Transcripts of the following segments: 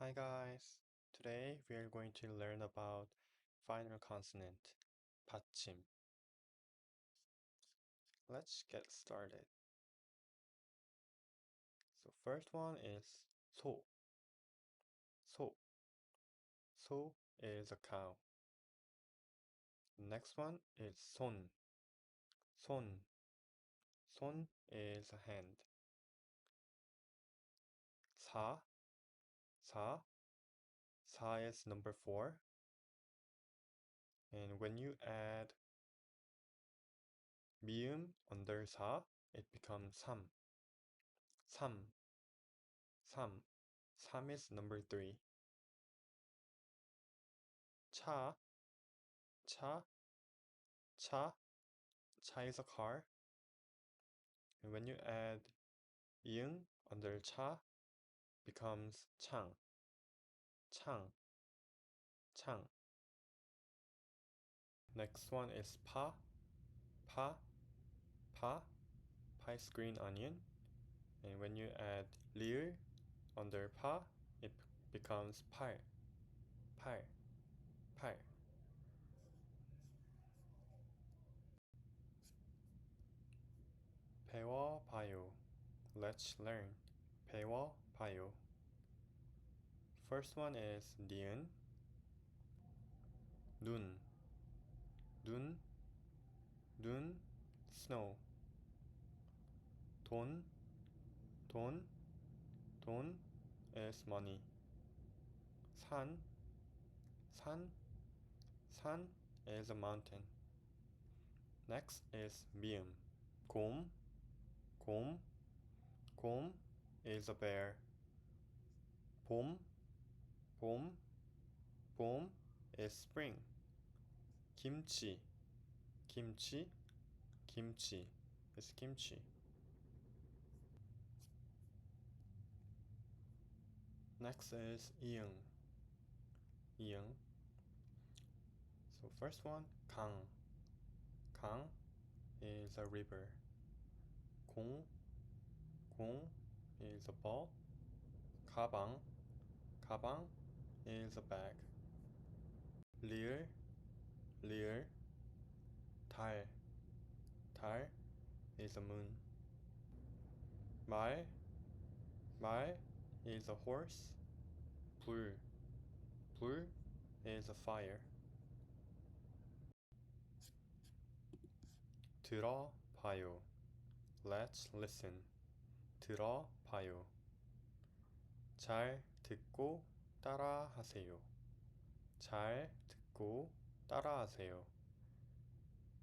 Hi guys. Today we are going to learn about final consonant, 받침. Let's get started. So first one is 소. 소. 소 is a cow. Next one is 손. 손. 손 is a hand. 사. 사. 사 is number 4. And when you add 미음 under 사, it becomes 삼. 삼. 삼. 삼 is number 3. 차. 차. 차. 차 is a car. And when you add iung under 차, becomes 창. 창. 창. Next one is 파. 파. 파. 파 is green onion. And when you add 리을 under 파, it becomes 팔. 팔. 팔. 배워봐요. Let's learn. 배워봐요. First one is 니은. 눈. 눈. 눈. Snow. 돈. 돈. 돈 is money. 산. 산. San is a mountain. Next is 미음. 곰. 곰. 곰 is a bear. 봄. 봄. 봄 is spring. 김치. 김치. 김치 is kimchi. Next is 이응. 이응. So first one, 강. 강 is a river. 공. 공 is a ball. 가방. 가방 is a bag. 리을. 리을. 달. 달 is a moon. 말. 말 is a horse. 불. 불 is a fire. 들어봐요. Let's listen. 들어봐요. 잘 듣고 따라하세요. 잘 듣고 따라하세요.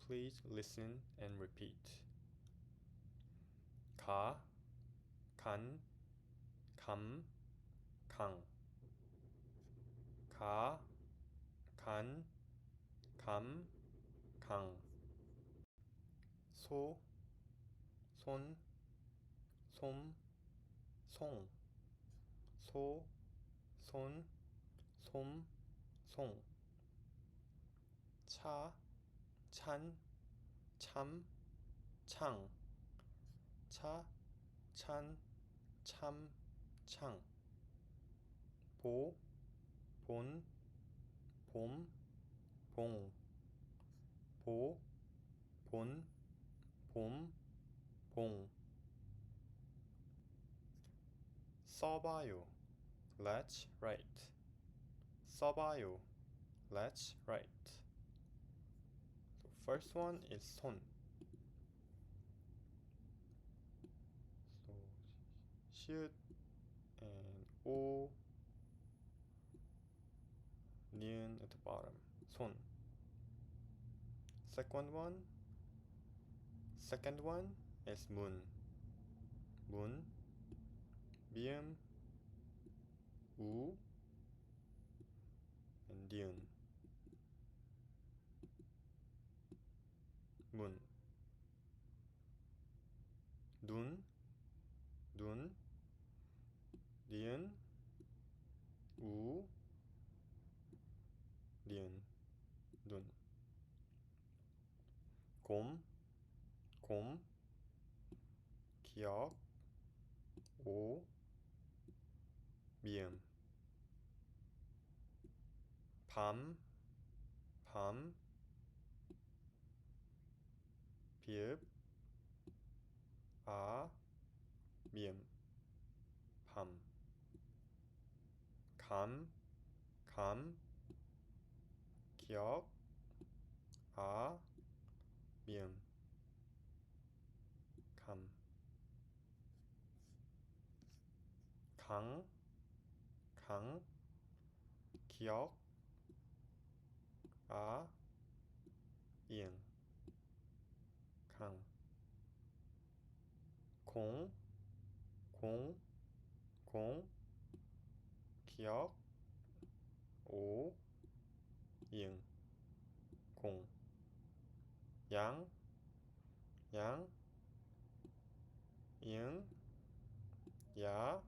Please listen and repeat. 가, 간, 감, 강. 가, 간, 감, 강. 소, 손, 솜, 송. 소, 손, 솜, 송. 차, 찬, 참, 창. 차, 찬, 참, 창. 보, 본, 봄, 봉. 보, 본, 봄, 봉. 써봐요. Let's write. 써봐요. Let's write. So first one is 손. So 시읒 and 오, 니은 at the bottom. 손. Second one is 문. 문. 미음, 우, and 니은. 문. 눈, 눈, 니은, 우, 니은, 눈. 곰, 곰, 기역, 오, 미음. 밤, 밤, 비읍, 아, 미음, 밤. 감, 감, 기억, 아, 미음, 감. 강, 강, 기억, 아, 이응, 강. 공, 공, 공, 기억, 오, 이응, 공. 양, 양, 이응, 야,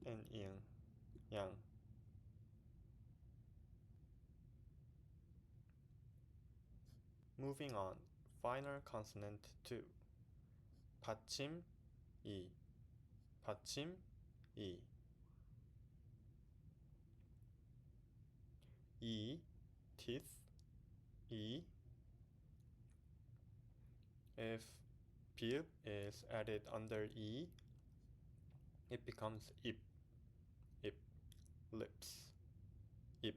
and 이응, 양. Moving on, final consonant 2. 받침, 이, 받침, 이. E, teeth, E. If beep is added under E, it becomes ip, ip, lips, ip.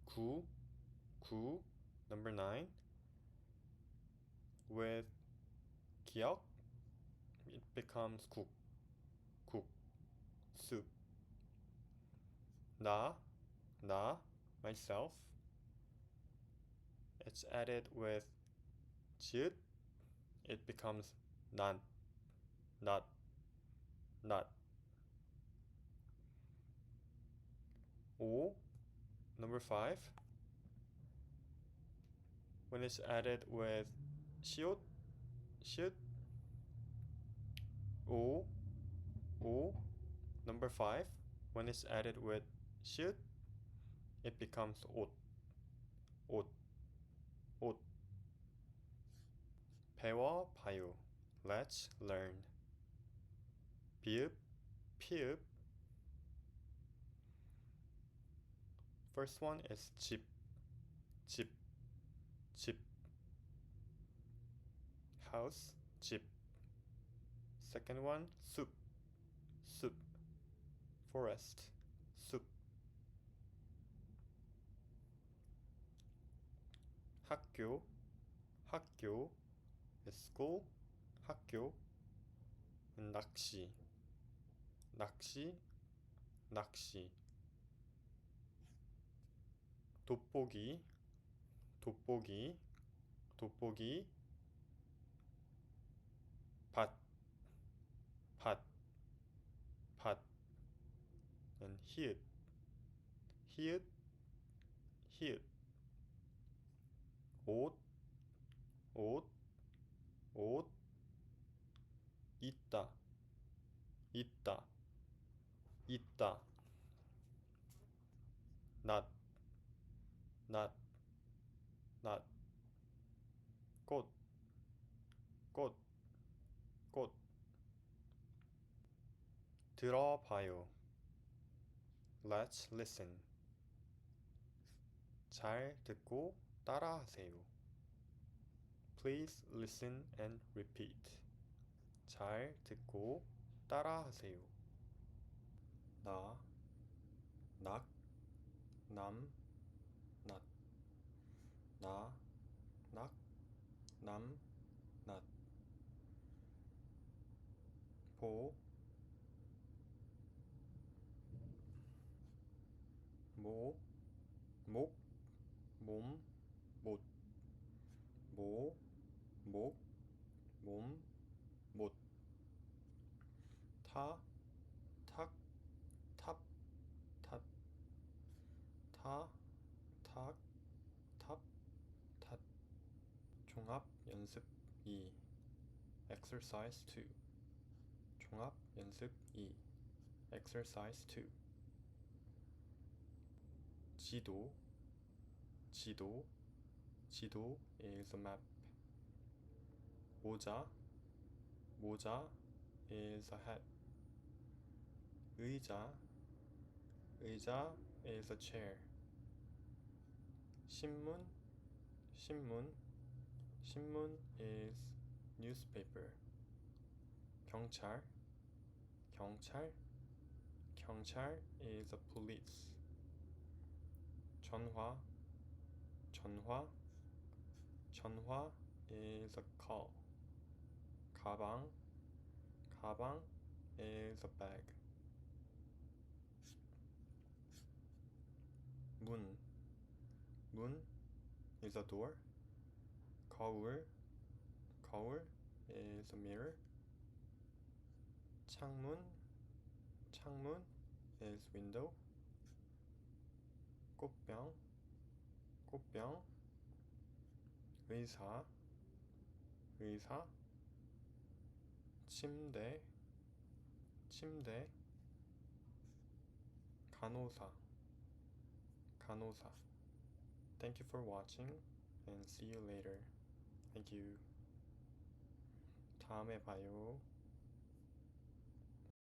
Ku, ku, number 9. With kiok, it becomes cook, cook, soup. Na, myself. It's added with jit, it becomes nan, not, not. O, number 5. When it's added with shiot, shit, o, number 5. When it's added with shit, it becomes ot, ot, ot. 배워 봐요. Let's learn. 비읍, 피읍. First one is 집, 집, 집. House, 집. Second one, soup, soup. Forest, soup. 학교, 학교 is school, 학교. 낚시, 낚시, 낚시. 돋보기, 돋보기, 돋보기. 밭, 밭, 밭. And 히읗, 히읗, 히읗. 옷, 옷, 옷. 있다, 있다, 있다. 낫, 낫, 낫. 꽃, 꽃, 꽃. 들어봐요. Let's listen. 잘 듣고 따라하세요. Please listen and repeat. 잘 듣고 따라하세요. 나, 낙, 남, 낫. 나, 낙, 남, 낫. 보, 모, 목, 몸, 못. 모, 목, 몸, 못. 타, 탁, 탑, 탓. 타, 탁, 탑, 탓. 종합 연습 2. Exercise 2. 종합 연습 2. Exercise 2. 지도, 지도, 지도 is a map. 모자, 모자 is a hat. 의자, 의자 is a chair. 신문 is newspaper. 경찰 is a police. 전화 is a call. 가방 is a bag. 문 is a door. 거울 is a mirror. 창문 is window. 꽃병 의사 침대 간호사. Thank you for watching and see you later. Thank you. 다음에 봐요.